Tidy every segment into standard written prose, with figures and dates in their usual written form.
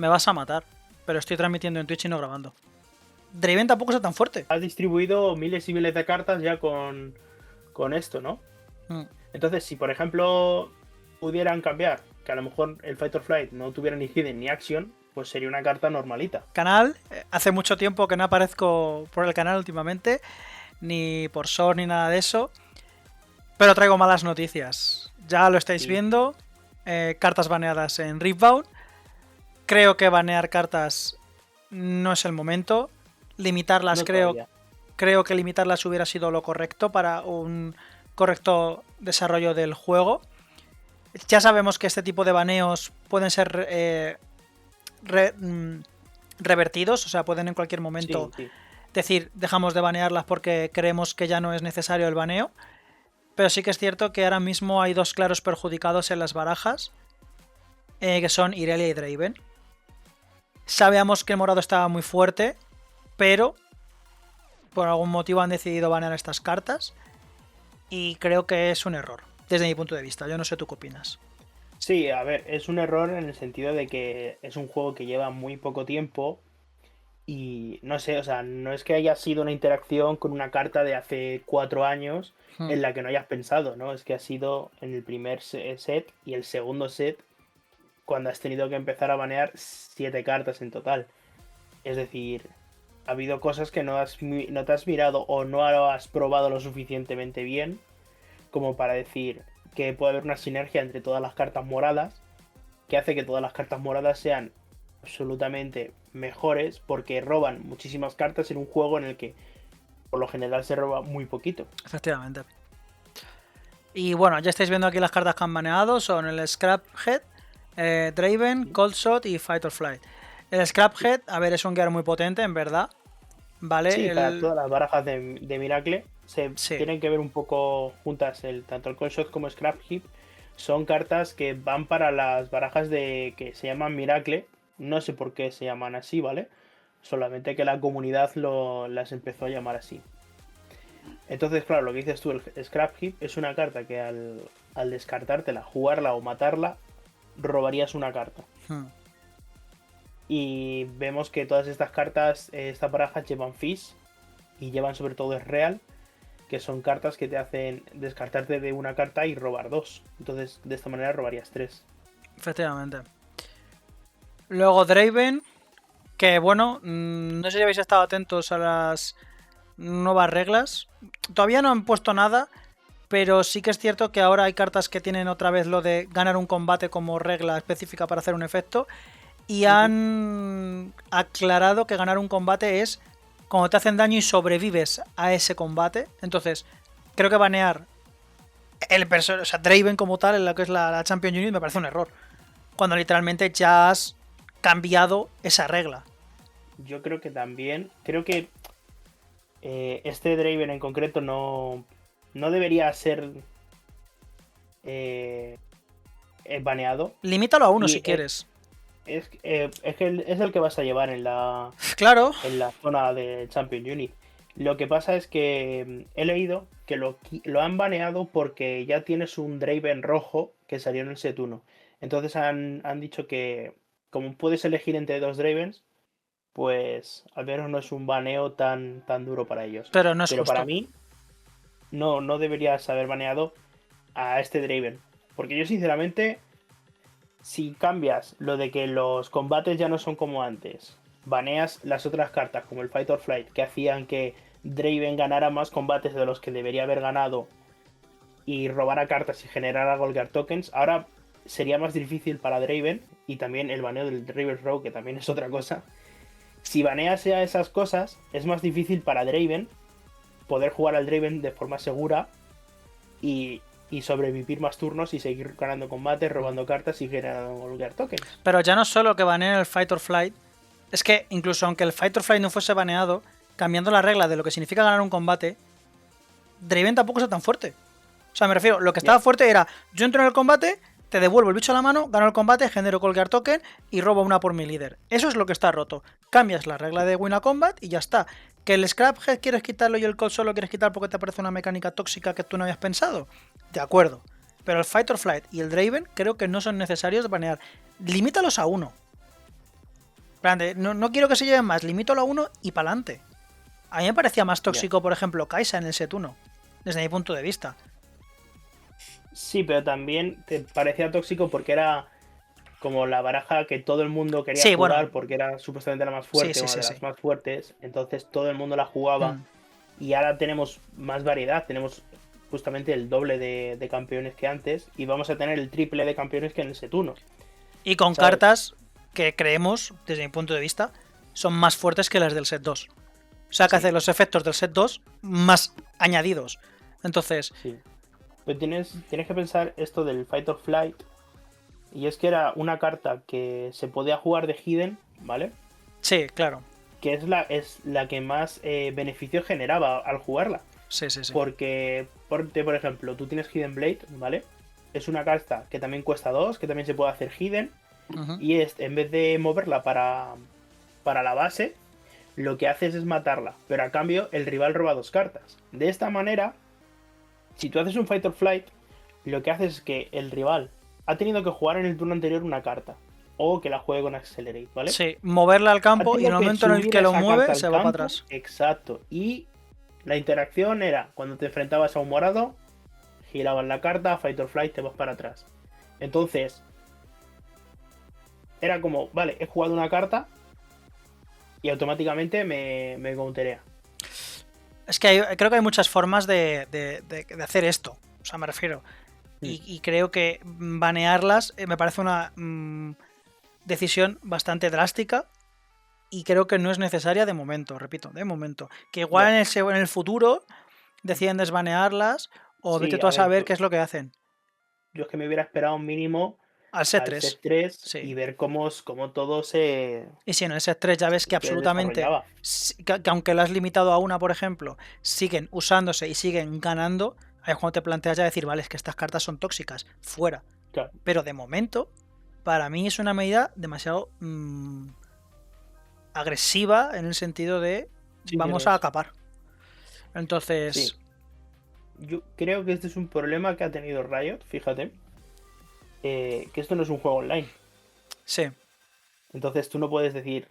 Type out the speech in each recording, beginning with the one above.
me vas a matar. Pero estoy transmitiendo en Twitch y no grabando. Draven tampoco está tan fuerte. Has distribuido miles y miles de cartas ya con esto, ¿no? Entonces, si por ejemplo pudieran cambiar, que a lo mejor el Fight or Flight no tuviera ni Hidden ni Action, pues sería una carta normalita. Canal, hace mucho tiempo que no aparezco por el canal últimamente, ni por short ni nada de eso, pero traigo malas noticias. Ya lo estáis viendo, cartas baneadas en Ripbound. Creo que banear cartas no es el momento. Limitarlas, No creo que limitarlas hubiera sido lo correcto para un correcto desarrollo del juego. Ya sabemos que este tipo de baneos pueden ser revertidos, o sea, pueden en cualquier momento decir dejamos de banearlas porque creemos que ya no es necesario el baneo. Pero sí que es cierto que ahora mismo hay dos claros perjudicados en las barajas, que son Irelia y Draven. Sabíamos que el morado estaba muy fuerte, pero por algún motivo han decidido banear estas cartas y creo que es un error, desde mi punto de vista. Yo no sé tú qué opinas. Sí, a ver, es un error en el sentido de que es un juego que lleva muy poco tiempo y no sé, o sea, no es que haya sido una interacción con una carta de hace 4 años en la que no hayas pensado, ¿no? Es que ha sido en el primer set y el segundo set cuando has tenido que empezar a banear 7 cartas en total. Es decir, ha habido cosas que no te has mirado o no has probado lo suficientemente bien como para decir que puede haber una sinergia entre todas las cartas moradas que hace que todas las cartas moradas sean absolutamente mejores porque roban muchísimas cartas en un juego en el que por lo general se roba muy poquito. Efectivamente. Y bueno, ya estáis viendo aquí las cartas que han baneado. Son el Scraphead, Draven, Cold Shot y Fight or Flight. El Scraphead, a ver, es un gear muy potente, en verdad. ¿Vale? Sí, para todas las barajas de Miracle tienen que ver un poco juntas. Tanto el Cold Shot como Scrap Heap son cartas que van para las barajas que se llaman Miracle. No sé por qué se llaman así, ¿vale? Solamente que la comunidad las empezó a llamar así. Entonces, claro, lo que dices tú, el Scrap Heap es una carta que al descartártela, jugarla o matarla, robarías una carta. Y vemos que todas estas cartas, estas barajas llevan Fizz y llevan sobre todo es Real, que son cartas que te hacen descartarte de una carta y robar 2. Entonces, de esta manera robarías 3. Efectivamente. Luego Draven, que bueno, no sé si habéis estado atentos a las nuevas reglas. Todavía no han puesto nada, pero sí que es cierto que ahora hay cartas que tienen otra vez lo de ganar un combate como regla específica para hacer un efecto. Y han aclarado que ganar un combate es cuando te hacen daño y sobrevives a ese combate. Entonces, creo que banear o sea, Draven como tal en lo que es la Champion Unit me parece un error. Cuando literalmente ya has cambiado esa regla. Yo creo que también, este Draven en concreto no debería ser baneado. Limítalo a uno si quieres. Es que es el que vas a llevar en la zona de Champion Unit. Lo que pasa es que he leído que lo han baneado porque ya tienes un Draven rojo que salió en el set 1. Entonces han dicho que como puedes elegir entre 2 Dravens, pues al menos no es un baneo tan duro para ellos. Pero no es justo. Para mí no deberías haber baneado a este Draven. Porque yo sinceramente, si cambias lo de que los combates ya no son como antes, baneas las otras cartas como el Fight or Flight que hacían que Draven ganara más combates de los que debería haber ganado y robara cartas y generara Golgar Tokens, ahora sería más difícil para Draven, y también el baneo del River Row, que también es otra cosa. Si baneas a esas cosas, es más difícil para Draven poder jugar al Draven de forma segura y sobrevivir más turnos y seguir ganando combates, robando cartas y generando Golgar Tokens. Pero ya no solo que baneen el Fight or Flight, es que incluso aunque el Fight or Flight no fuese baneado, cambiando la regla de lo que significa ganar un combate, Draven tampoco está tan fuerte. O sea, me refiero, lo que estaba fuerte era, yo entro en el combate, te devuelvo el bicho a la mano, gano el combate, genero Golgar Token y robo una por mi líder. Eso es lo que está roto. Cambias la regla de Win a Combat y ya está. ¿Que el Scraphead quieres quitarlo y el Cold solo quieres quitar porque te parece una mecánica tóxica que tú no habías pensado? De acuerdo. Pero el Fight or Flight y el Draven creo que no son necesarios de banear. Limítalos a uno. No quiero que se lleven más, limítalo a uno y para adelante. A mí me parecía más tóxico, por ejemplo, Kaisa en el set 1, desde mi punto de vista. Sí, pero también te parecía tóxico porque era como la baraja que todo el mundo quería Sí, jugar bueno, porque era supuestamente la más sí, fuerte, sí, una sí, de sí. las más fuertes, entonces todo el mundo la jugaba Mm. y ahora tenemos más variedad, tenemos justamente el doble de campeones que antes y vamos a tener el triple de campeones que en el set 1, Y con ¿sabes? cartas que creemos, desde mi punto de vista, son más fuertes que las del set 2. O sea, que Sí, hace los efectos del set 2 más añadidos. Entonces, sí. Pero tienes que pensar esto del Fight or Flight y es que era una carta que se podía jugar de Hidden, ¿vale? sí, claro. Que es la que más beneficio generaba al jugarla. Sí, sí, sí. Porque, por ejemplo, tú tienes Hidden Blade, ¿vale? Es una carta que también cuesta 2, que también se puede hacer Hidden. Ujú. Y en vez de moverla para la base, lo que haces es matarla. Pero a cambio, el rival roba 2 cartas. De esta manera, si tú haces un Fight or Flight, lo que haces es que el rival ha tenido que jugar en el turno anterior una carta. O que la juegue con Accelerate, ¿vale? Sí, moverla al Ha campo y en tenido el que momento en el subir que lo esa carta mueve al se va para campo. atrás. Exacto. Y la interacción era cuando te enfrentabas a un morado, girabas la carta, Fight or Flight, te vas para atrás. Entonces, era como, vale, he jugado una carta y automáticamente me counterea. Es que creo que hay muchas formas de hacer esto. O sea, me refiero. Mm. Y creo que banearlas me parece una decisión bastante drástica. Y creo que no es necesaria de momento, repito, de momento. Que igual Ya. en el futuro deciden desbanearlas o vete Sí, tú a a ver, saber qué es lo que hacen. yo es que me hubiera esperado un mínimo Al set al 3, set 3 sí. y ver cómo todo se, Y si en el set 3 ya ves que se absolutamente, desarrollaba. que aunque lo has limitado a una, por ejemplo, siguen usándose y siguen ganando, ahí es cuando te planteas ya decir, vale, es que estas cartas son tóxicas, fuera. Claro, Pero de momento, para mí es una medida demasiado agresiva en el sentido de sí que lo vamos a es. acapar. Sí, Entonces, yo creo que este es un problema que ha tenido Riot, fíjate, que esto no es un juego online. sí. Entonces tú no puedes decir,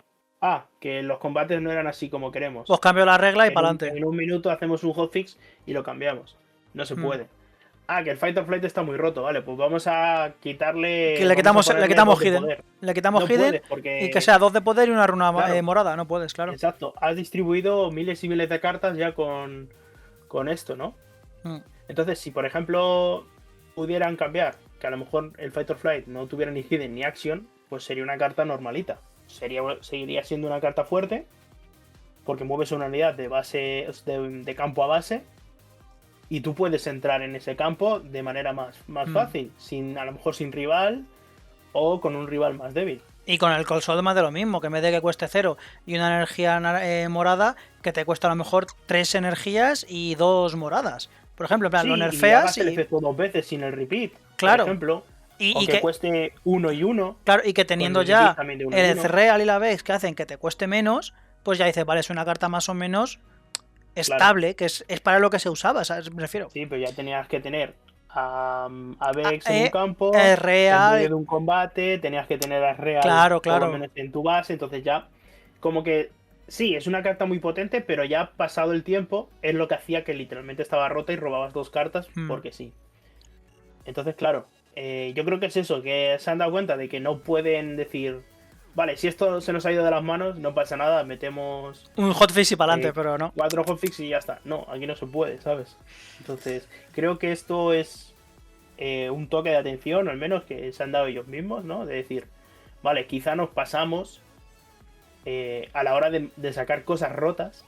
que los combates no eran así como queremos. Pues cambio la regla y En para un, adelante. en un minuto hacemos un hotfix y lo cambiamos. No se puede. Que el Fight or Flight está muy roto, vale, pues vamos a Que quitarle, le vamos a quitamos, le ponerle dos quitamos de hidden. poder. Le quitamos No hidden puedes y que porque, sea 2 de poder y una runa claro, morada. No puedes, claro. exacto, has distribuido miles y miles de cartas ya con esto, ¿no? Mm. Entonces, si por ejemplo pudieran cambiar, que a lo mejor el Fight or Flight no tuviera ni hidden ni action, pues sería una carta normalita. Seguiría siendo una carta fuerte, porque mueves una unidad de base de campo a base, y tú puedes entrar en ese campo de manera más fácil, a lo mejor sin rival o con un rival más débil. Y con el Cold más de lo mismo, que en vez de que cueste 0 y una energía morada, que te cuesta a lo mejor 3 energías y 2 moradas. Por ejemplo, en plan, lo Sí, y nerfeas hagas el y. efecto 2 veces sin el repeat, por Claro. ejemplo, Y, o y que que. cueste 1 y 1, Claro, y que con teniendo el repeat ya también de 1 y el 1. Real y la Vex que hacen que te cueste menos, pues ya dices, vale, es una carta más o menos Claro, estable, que es para lo que se usaba, ¿sabes? Me refiero. sí, pero ya tenías que tener a Ah, Vex en un campo, en medio Real. de un combate, tenías que tener a Real Claro, por lo claro. menos en tu base, entonces ya, como que sí, es una carta muy potente, pero ya pasado el tiempo, es lo que hacía que literalmente estaba rota y robabas 2 cartas Mm. porque sí. Entonces, claro, yo creo que es eso, que se han dado cuenta de que no pueden decir, vale, si esto se nos ha ido de las manos, no pasa nada, metemos Un hotfix y para adelante, eh, pero no. 4 hotfix y ya está. No, aquí no se puede, ¿sabes? Entonces, creo que esto es un toque de atención, o al menos que se han dado ellos mismos, ¿no? De decir, vale, quizá nos pasamos a la hora de sacar cosas rotas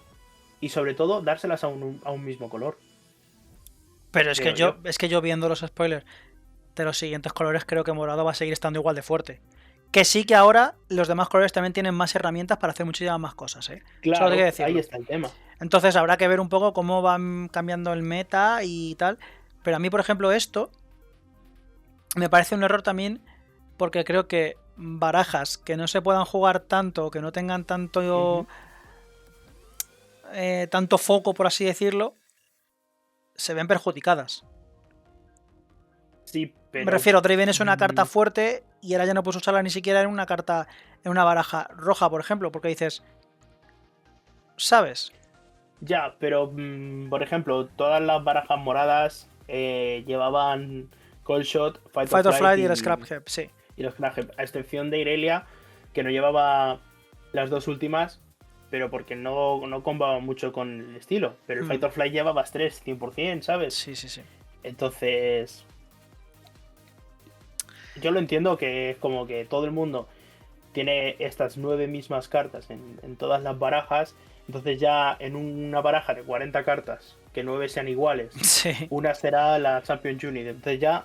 y sobre todo dárselas a un mismo color, Pero creo yo. es que yo viendo los spoilers de los siguientes colores, creo que morado va a seguir estando igual de fuerte. Que sí que ahora los demás colores también tienen más herramientas para hacer muchísimas más cosas, ¿eh? Solo hay que Claro, ahí decirlo. está el tema. Entonces habrá que ver un poco cómo van cambiando el meta y tal. Pero a mí, por ejemplo, esto me parece un error también porque creo que barajas que no se puedan jugar tanto, que no tengan tanto, Ujú. tanto foco, por así decirlo, se ven perjudicadas. Sí, Pero, Me refiero, Draven es una carta fuerte y ahora ya no puedes usarla ni siquiera en una carta, en una baraja roja, por ejemplo, porque dices, ¿sabes? Ya, pero por ejemplo, todas las barajas moradas llevaban Cold Shot, Fight or Fight or Flight Flight y el Scrap Heap, sí. y los Crash, a excepción de Irelia, que no llevaba las dos últimas, pero porque no combaba mucho con el estilo. Pero el Fight or Flight llevaba 3, 100%, ¿sabes? Sí, sí, sí. Entonces, yo lo entiendo que es como que todo el mundo tiene estas 9 mismas cartas en todas las barajas. Entonces ya en una baraja de 40 cartas, que 9 sean iguales, Sí. una será la Champion Unit. Entonces ya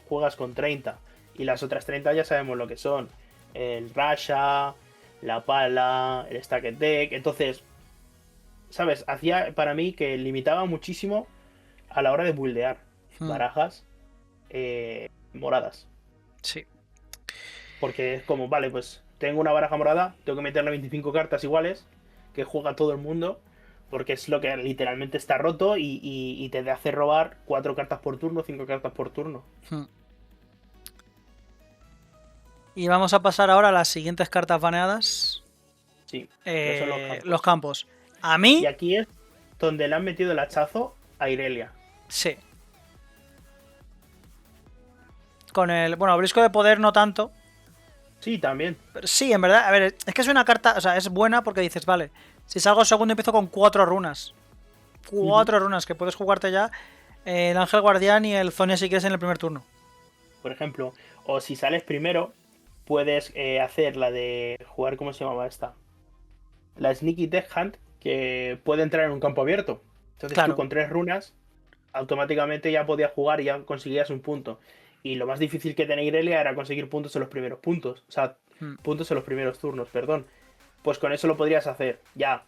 juegas con 30. Y las otras 30 ya sabemos lo que son. El Rasha, la Pala, el Stacked Deck. Entonces, ¿sabes? Hacía para mí que limitaba muchísimo a la hora de buildear barajas moradas. Sí. Porque es como, vale, pues tengo una baraja morada, tengo que meterle 25 cartas iguales, que juega todo el mundo, porque es lo que literalmente está roto y te hace robar 4 cartas por turno, 5 cartas por turno. Y vamos a pasar ahora a las siguientes cartas baneadas. Sí, que son los campos. A mí... Y aquí es donde le han metido el hachazo a Irelia. Sí. Con el... Bueno, Brisco de Poder no tanto. Sí, también. Pero sí, en verdad, a ver, es que es una carta, o sea, es buena porque dices, vale, si salgo segundo empiezo con 4 runas. 4 runas que puedes jugarte ya el Ángel Guardián y el Zonia si quieres en el primer turno. Por ejemplo, o si sales primero, puedes hacer la de jugar, ¿cómo se llamaba esta? La Sneaky Death Hunt, que puede entrar en un campo abierto. Entonces Claro. tú con 3 runas automáticamente ya podías jugar y ya conseguías un punto. Y lo más difícil que tenía Irelia era conseguir puntos en los primeros puntos. O sea, puntos en los primeros turnos, perdón. Pues con eso lo podrías hacer. Ya.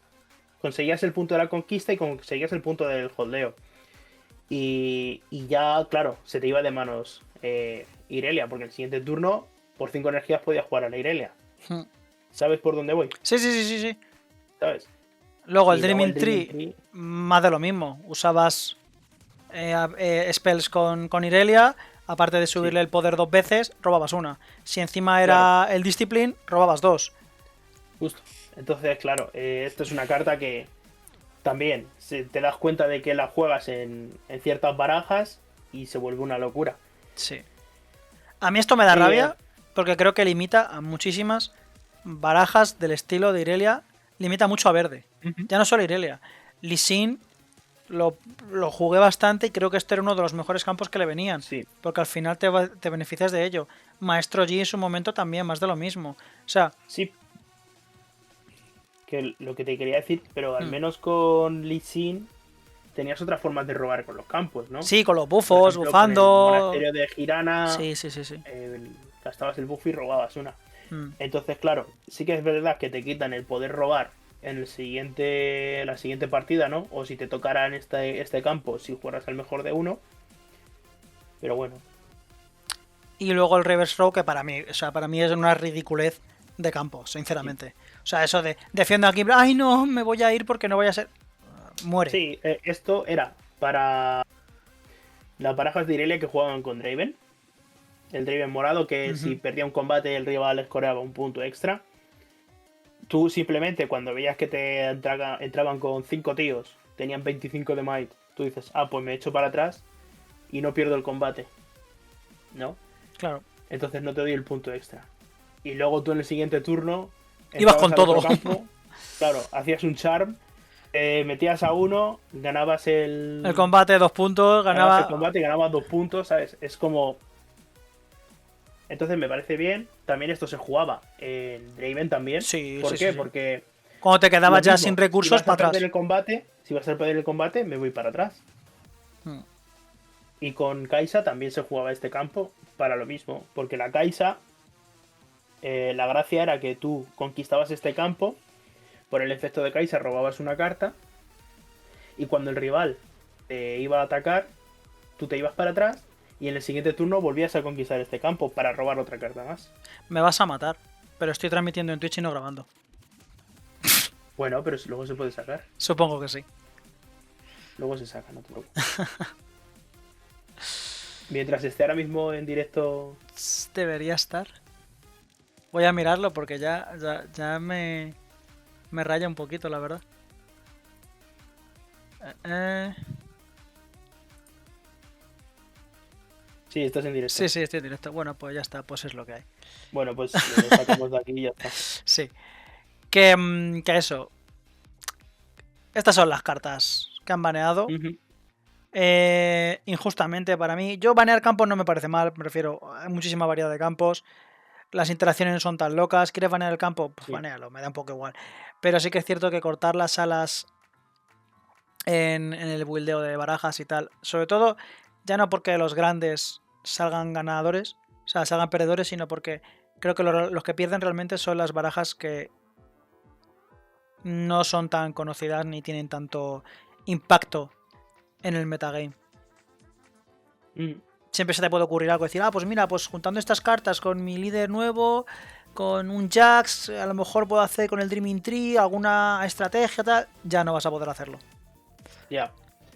Conseguías el punto de la conquista y conseguías el punto del holdeo. Y ya, claro, se te iba de manos Irelia, porque el siguiente turno, por 5 energías, podías jugar a la Irelia. ¿Sabes por dónde voy? Sí, sí, sí, sí, sí. ¿Sabes? Luego el Y Dreaming Tree, más de lo mismo. Usabas spells con Irelia, aparte de subirle el poder 2 veces, robabas una. Si encima era el Discipline, robabas 2. Justo. Entonces, claro, esto es una carta que también te das cuenta de que la juegas en ciertas barajas y se vuelve una locura. Sí. A mí esto me da rabia porque creo que limita a muchísimas barajas del estilo de Irelia. Limita mucho a verde. Ya no solo Irelia. Lee Sin lo jugué bastante y creo que este era uno de los mejores campos que le venían. Sí. Porque al final te beneficias de ello. Maestro Yi en su momento también, más de lo mismo. O sea... Sí. Que lo que te quería decir, pero al menos con Lee Sin tenías otras formas de robar con los campos, ¿no? Sí, con los buffos, ejemplo, bufando... Con el monasterio de Girana... Sí. gastabas el buff y robabas una. Entonces, claro, sí que es verdad que te quitan el poder robar en la siguiente partida, ¿no? O si te tocara en este campo, si jugaras al mejor de uno. Pero bueno. Y luego el reverse row, que para mí es una ridiculez de campo, sinceramente. Sí. O sea, eso de defiendo aquí, ay no, me voy a ir porque no voy a ser... Muere. Sí, esto era para las barajas de Irelia que jugaban con Draven. El Draven morado, que si perdía un combate el rival escoreaba un punto extra. Tú simplemente cuando veías que te entraban con 5 tíos, tenían 25 de might, tú dices, pues me echo para atrás y no pierdo el combate. ¿No? Claro. Entonces no te doy el punto extra. Y luego tú en el siguiente turno... Ibas con todo. Campo, claro, hacías un charm, metías a uno, ganabas el combate 2 puntos, ganabas el combate y ganabas 2 puntos, ¿sabes? Es como... Entonces me parece bien. También esto se jugaba en Draven también. Sí, ¿Por qué? Porque cuando te quedabas ya sin recursos, si vas a perder el combate, si vas a perder el combate, me voy para atrás. Y con Kai'Sa también se jugaba este campo para lo mismo. Porque la Kai'Sa, la gracia era que tú conquistabas este campo, por el efecto de Kai'Sa robabas una carta, y cuando el rival te iba a atacar, tú te ibas para atrás, y en el siguiente turno volvías a conquistar este campo para robar otra carta más. Me vas a matar, pero estoy transmitiendo en Twitch y no grabando. Bueno, pero luego se puede sacar. Supongo que sí. Luego se saca, no te preocupes. Mientras esté ahora mismo en directo. Debería estar. Voy a mirarlo porque ya me raya un poquito, la verdad. Eh. Sí, estás en directo. Sí, estoy en directo. Bueno, pues ya está, pues es lo que hay. Bueno, pues lo sacamos de aquí y ya está. Sí. Que eso. Estas son las cartas que han baneado. Injustamente para mí. Yo banear campos no me parece mal, me refiero, hay muchísima variedad de campos. Las interacciones no son tan locas. ¿Quieres banear el campo? Pues Sí. banealo, me da un poco igual. Pero sí que es cierto que cortar las alas en el buildeo de barajas y tal, sobre todo, ya no porque los grandes salgan ganadores, o sea, salgan perdedores, sino porque creo que los que pierden realmente son las barajas que no son tan conocidas ni tienen tanto impacto en el metagame. Siempre se te puede ocurrir algo, decir, pues mira, pues juntando estas cartas con mi líder nuevo, con un Jax, a lo mejor puedo hacer con el Dreaming Tree alguna estrategia, tal. Ya no vas a poder hacerlo. Ya.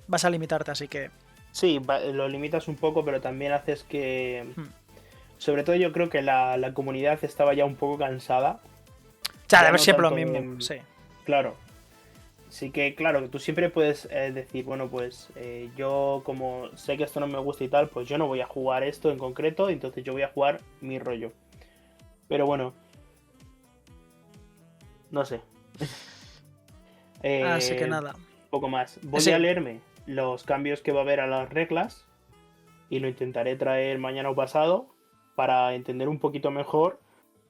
Vas a limitarte, así que. Sí, lo limitas un poco, pero también haces que. Sobre todo yo creo que la comunidad estaba ya un poco cansada. Ya, de Ya ver no siempre lo tanto mismo, sí. Claro. Sí que, claro, tú siempre puedes decir, bueno, pues yo como sé que esto no me gusta y tal, pues yo no voy a jugar esto en concreto, entonces yo voy a jugar mi rollo. Pero bueno, no sé. Así que nada. Poco más. Voy a leerme los cambios que va a haber a las reglas y lo intentaré traer mañana o pasado para entender un poquito mejor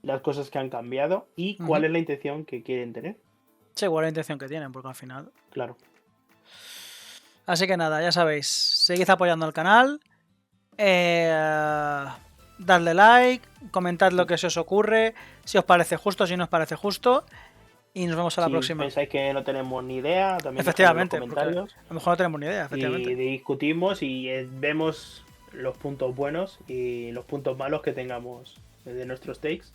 las cosas que han cambiado y cuál es la intención que quieren tener. Sí, igual la intención que tienen, porque al final. Claro. Así que nada, ya sabéis, seguid apoyando al canal, dadle like, comentad lo que se os ocurre, si os parece justo, si no os parece justo, y nos vemos a la próxima. Si pensáis que no tenemos ni idea, también efectivamente, en los comentarios. A lo mejor no tenemos ni idea, efectivamente. Y discutimos y vemos los puntos buenos y los puntos malos que tengamos de nuestros takes.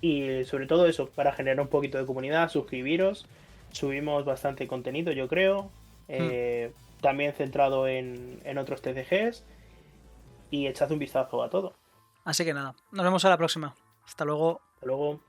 Y sobre todo eso, para generar un poquito de comunidad, suscribiros. Subimos bastante contenido, yo creo. También centrado en otros TCGs. Y echad un vistazo a todo. Así que nada, nos vemos a la próxima. Hasta luego. Hasta luego.